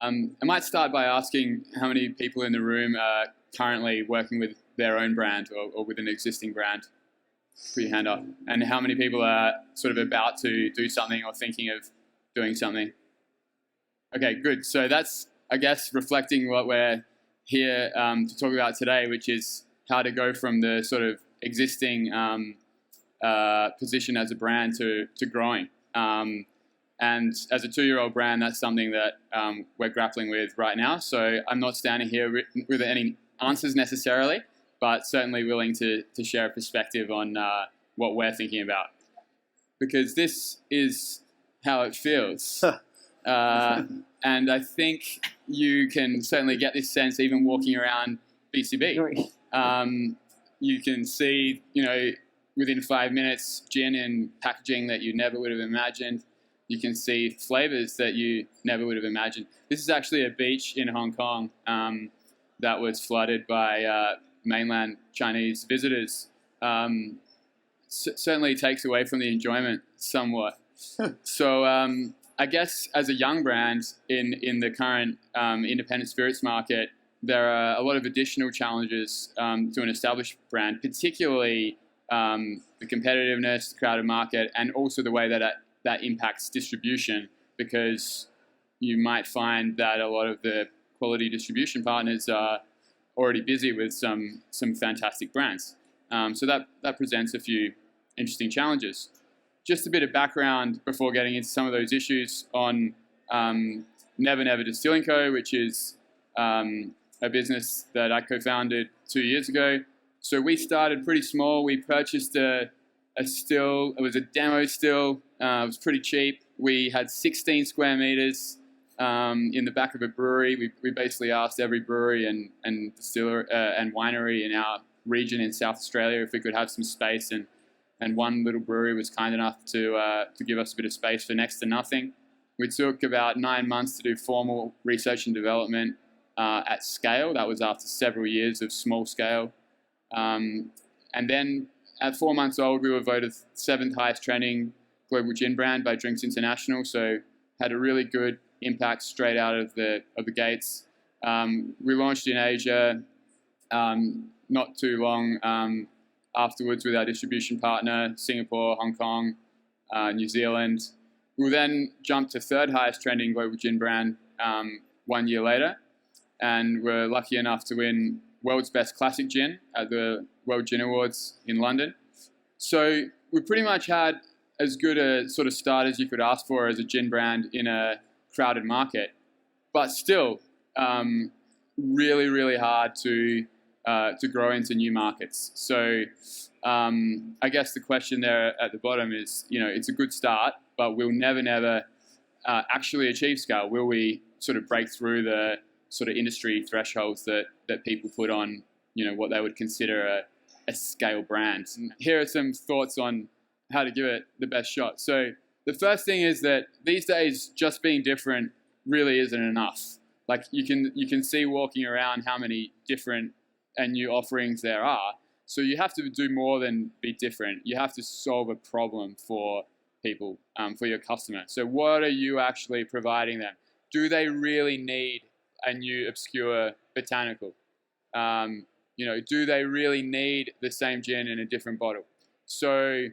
I might start by asking how many people in the room are currently working with their own brand or with an existing brand. Put your hand up. And how many people are sort of about to do something or thinking of doing something? Okay, good. So that's, I guess, reflecting what we're here to talk about today, which is how to go from the sort of existing position as a brand to growing. And as a 2-year-old brand, that's something that we're grappling with right now. So I'm not standing here with any answers necessarily, but certainly willing to share a perspective on what we're thinking about. Because this is how it feels. And I think you can certainly get this sense even walking around BCB. You can see, within 5 minutes, gin in packaging that you never would have imagined. You can see flavors that you never would have imagined. This is actually a beach in Hong Kong that was flooded by mainland Chinese visitors. Certainly takes away from the enjoyment somewhat. So I guess as a young brand in the current independent spirits market, there are a lot of additional challenges to an established brand, particularly the competitiveness, the crowded market, and also the way that impacts distribution, because you might find that a lot of the quality distribution partners are already busy with some fantastic brands. So that presents a few interesting challenges. Just a bit of background before getting into some of those issues on Never Never Distilling Co, which is a business that I co-founded 2 years ago. So we started pretty small. We purchased a still. It was a demo still. It was pretty cheap. We had 16 square meters in the back of a brewery. We basically asked every brewery and distiller and winery in our region in South Australia if we could have some space, and one little brewery was kind enough to give us a bit of space for next to nothing. We took about 9 months to do formal research and development at scale. That was after several years of small scale. And then at 4 months old, we were voted 7th highest trending global gin brand by Drinks International. So had a really good impact straight out of the gates. We launched in Asia not too long afterwards with our distribution partner, Singapore, Hong Kong, New Zealand. We then jumped to 3rd highest trending global gin brand 1 year later, and were lucky enough to win World's Best Classic Gin at the World Gin Awards in London. So we pretty much had as good a sort of start as you could ask for as a gin brand in a crowded market, but still really, really hard to grow into new markets. So I guess the question there at the bottom is, it's a good start, but we'll never actually achieve scale. Will we sort of break through the sort of industry thresholds that people put on, what they would consider a scale brand? And here are some thoughts on how to give it the best shot. So the first thing is that these days, just being different really isn't enough. Like you can see walking around how many different and new offerings there are. So you have to do more than be different. You have to solve a problem for people, for your customer. So what are you actually providing them? Do they really need a new obscure botanical? Do they really need the same gin in a different bottle? So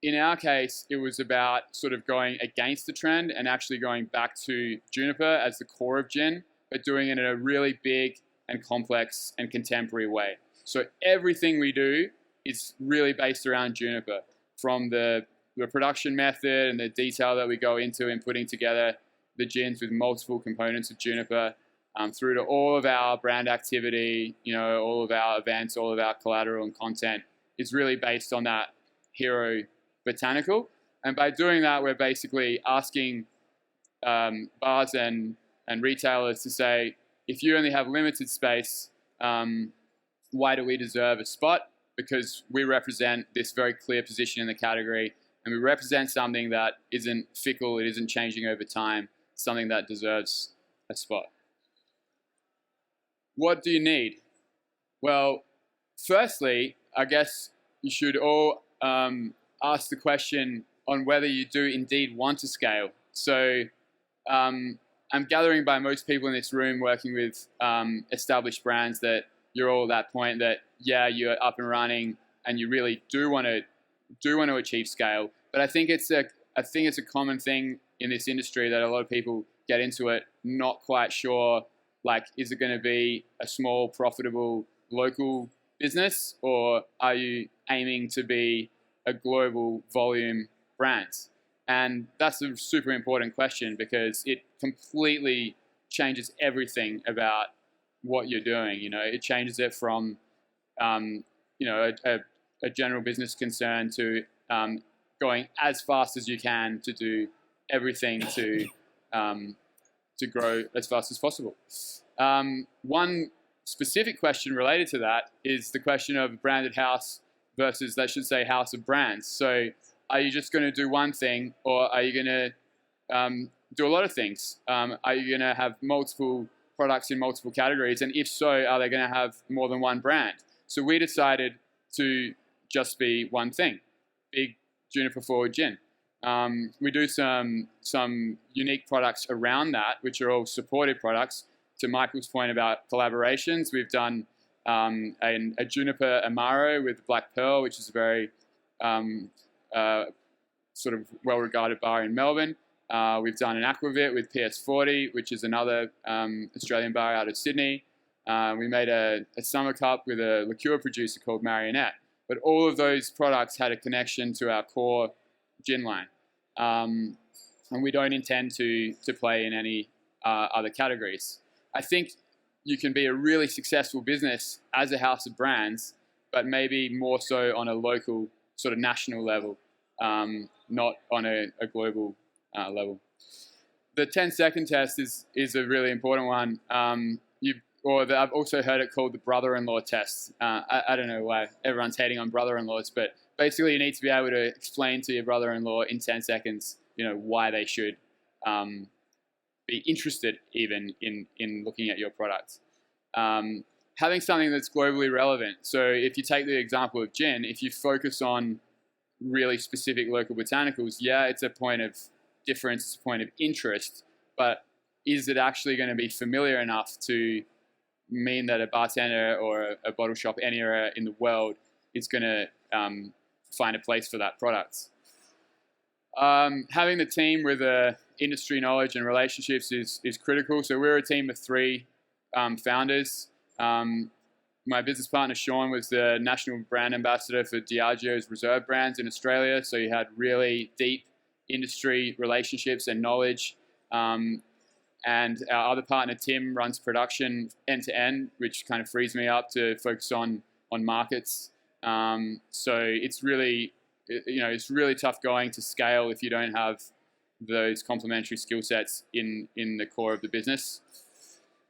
in our case, it was about sort of going against the trend and actually going back to juniper as the core of gin, but doing it in a really big and complex and contemporary way. So everything we do is really based around juniper, from the production method and the detail that we go into in putting together the gins with multiple components of juniper, through to all of our brand activity, all of our events, all of our collateral and content is really based on that hero botanical. And by doing that, we're basically asking bars and retailers to say, if you only have limited space, why do we deserve a spot? Because we represent this very clear position in the category, and we represent something that isn't fickle, it isn't changing over time, something that deserves a spot. What do you need? Well, firstly, I guess you should all ask the question on whether you do indeed want to scale. So I'm gathering by most people in this room working with established brands that you're all at that point that, yeah, you're up and running and you really do want to achieve scale. But I think it's a common thing in this industry that a lot of people get into it not quite sure, like, is it going to be a small, profitable, local business, or are you aiming to be a global volume brand? And that's a super important question because it completely changes everything about what you're doing. You know, it changes it from, you know, a general business concern to going as fast as you can to do everything to grow as fast as possible. One specific question related to that is the question of branded house versus, let's just say, house of brands. So are you just going to do one thing, or are you going to do a lot of things? Are you going to have multiple products in multiple categories? And if so, are they going to have more than one brand? So we decided to just be one thing, big juniper forward gin. We do some unique products around that, which are all supported products. To Michael's point about collaborations, we've done a juniper amaro with Black Pearl, which is a very sort of well-regarded bar in Melbourne. We've done an aquavit with PS40, which is another Australian bar out of Sydney. We made a summer cup with a liqueur producer called Marionette. But all of those products had a connection to our core gin line. And we don't intend to play in any other categories. I think you can be a really successful business as a house of brands, but maybe more so on a local, sort of national level, not on a global level. The 10-second test is a really important one. I've also heard it called the brother-in-law test. I don't know why everyone's hating on brother-in-laws, but basically you need to be able to explain to your brother-in-law in 10 seconds, you know, why they should be interested even in looking at your product. Having something that's globally relevant. So if you take the example of gin, if you focus on really specific local botanicals, yeah, it's a point of difference, it's a point of interest, but is it actually going to be familiar enough to mean that a bartender or a bottle shop anywhere in the world is going to find a place for that product? Having the team with industry knowledge and relationships is critical. So we're a team of 3 founders. My business partner, Sean, was the national brand ambassador for Diageo's Reserve brands in Australia. So he had really deep industry relationships and knowledge. And our other partner, Tim, runs production end to end, which kind of frees me up to focus on markets. So it's really, it's really tough going to scale if you don't have those complementary skill sets in the core of the business.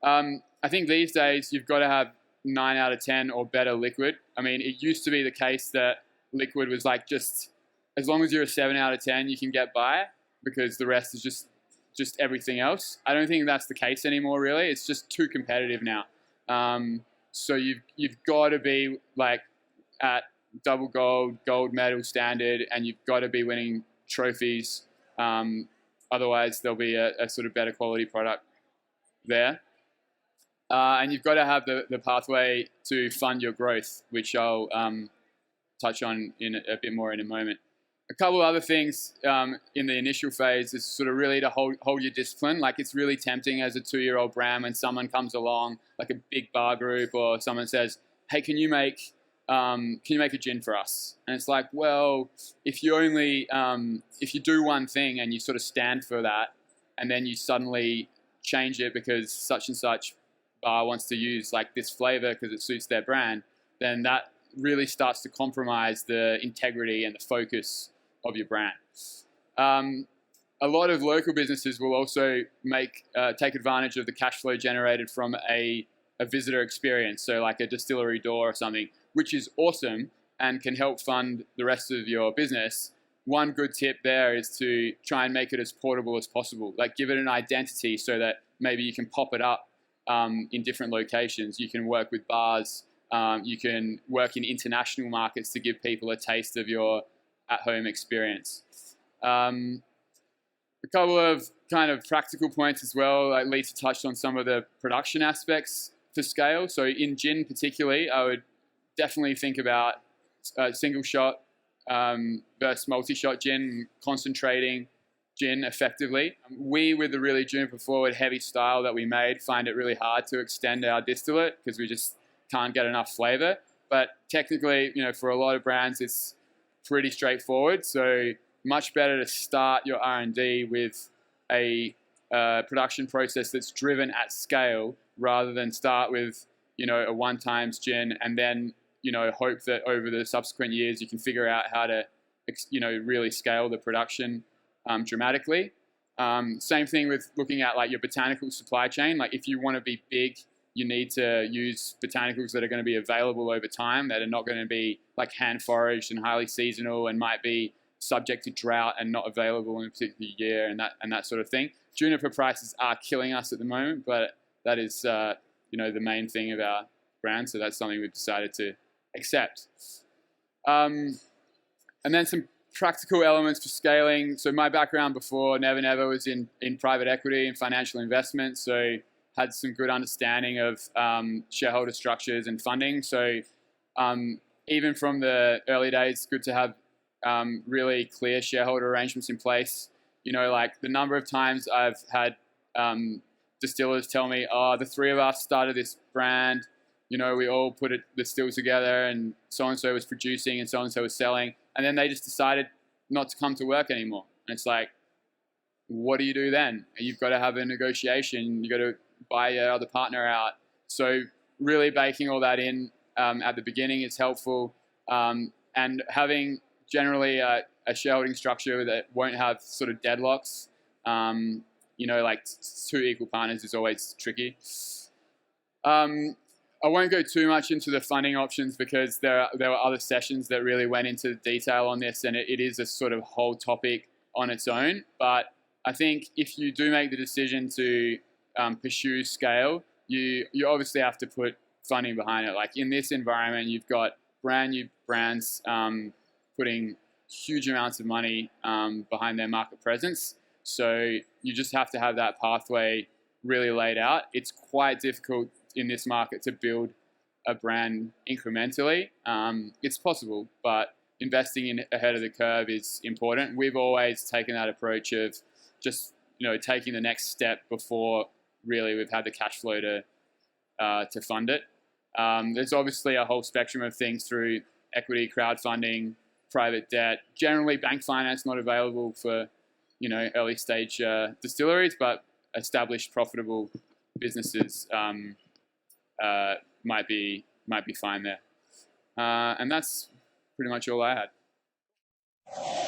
I think these days you've got to have 9 out of 10 or better liquid. I mean, it used to be the case that liquid was like just as long as you're a 7 out of 10, you can get by because the rest is just everything else. I don't think that's the case anymore, really. It's just too competitive now. So you've got to be like at double gold medal standard, and you've got to be winning trophies. Otherwise, there'll be a sort of better quality product there. And you've got to have the pathway to fund your growth, which I'll touch on in a bit more in a moment. A couple of other things in the initial phase is sort of really to hold your discipline. Like, it's really tempting as a 2-year-old brand when someone comes along, like a big bar group, or someone says, "Hey, can you make a gin for us?" And it's like, well, if you do one thing and you sort of stand for that, and then you suddenly change it because such and such bar wants to use like this flavor because it suits their brand, then that really starts to compromise the integrity and the focus of your brand. A lot of local businesses will also take advantage of the cash flow generated from a visitor experience, so like a distillery door or something, which is awesome and can help fund the rest of your business. One good tip there is to try and make it as portable as possible. Like, give it an identity so that maybe you can pop it up in different locations. You can work with bars. You can work in international markets to give people a taste of your at-home experience. A A couple of kind of practical points as well. Like Lisa touched on some of the production aspects to scale. So in gin particularly, I would definitely think about single shot versus multi-shot gin, concentrating gin effectively. We, with the really juniper forward heavy style that we made, find it really hard to extend our distillate because we just can't get enough flavor. But technically, for a lot of brands, it's pretty straightforward. So much better to start your R&D with a production process that's driven at scale rather than start with, a one-times gin and then, hope that over the subsequent years you can figure out how to, really scale the production dramatically. Same thing with looking at like your botanical supply chain. Like if you want to be big, you need to use botanicals that are going to be available over time, that are not going to be like hand foraged and highly seasonal and might be subject to drought and not available in a particular year and that sort of thing. Juniper prices are killing us at the moment, but that is the main thing of our brand, so that's something we've decided to accept. And then some practical elements for scaling. So my background before Never Never was in private equity and financial investment, so had some good understanding of shareholder structures and funding. So even from the early days, good to have really clear shareholder arrangements in place. Like the number of times I've had distillers tell me, oh, the three of us started this brand, we all put the still together and so-and-so was producing and so-and-so was selling. And then they just decided not to come to work anymore. And it's like, what do you do then? You've got to have a negotiation. You've got to buy your other partner out. So really baking all that in at the beginning is helpful. And having generally a shareholding structure that won't have sort of deadlocks, like two equal partners is always tricky. I won't go too much into the funding options because there were other sessions that really went into detail on this, and it is a sort of whole topic on its own. But I think if you do make the decision to pursue scale, you obviously have to put funding behind it. Like in this environment, you've got brand new brands putting huge amounts of money behind their market presence. So you just have to have that pathway really laid out. It's quite difficult in this market to build a brand incrementally. It's possible, but investing in ahead of the curve is important. We've always taken that approach of just taking the next step before really we've had the cash flow to fund it. There's obviously a whole spectrum of things through equity, crowdfunding, private debt. Generally, bank finance not available for early stage distilleries, but established profitable businesses might be fine there. And that's pretty much all I had.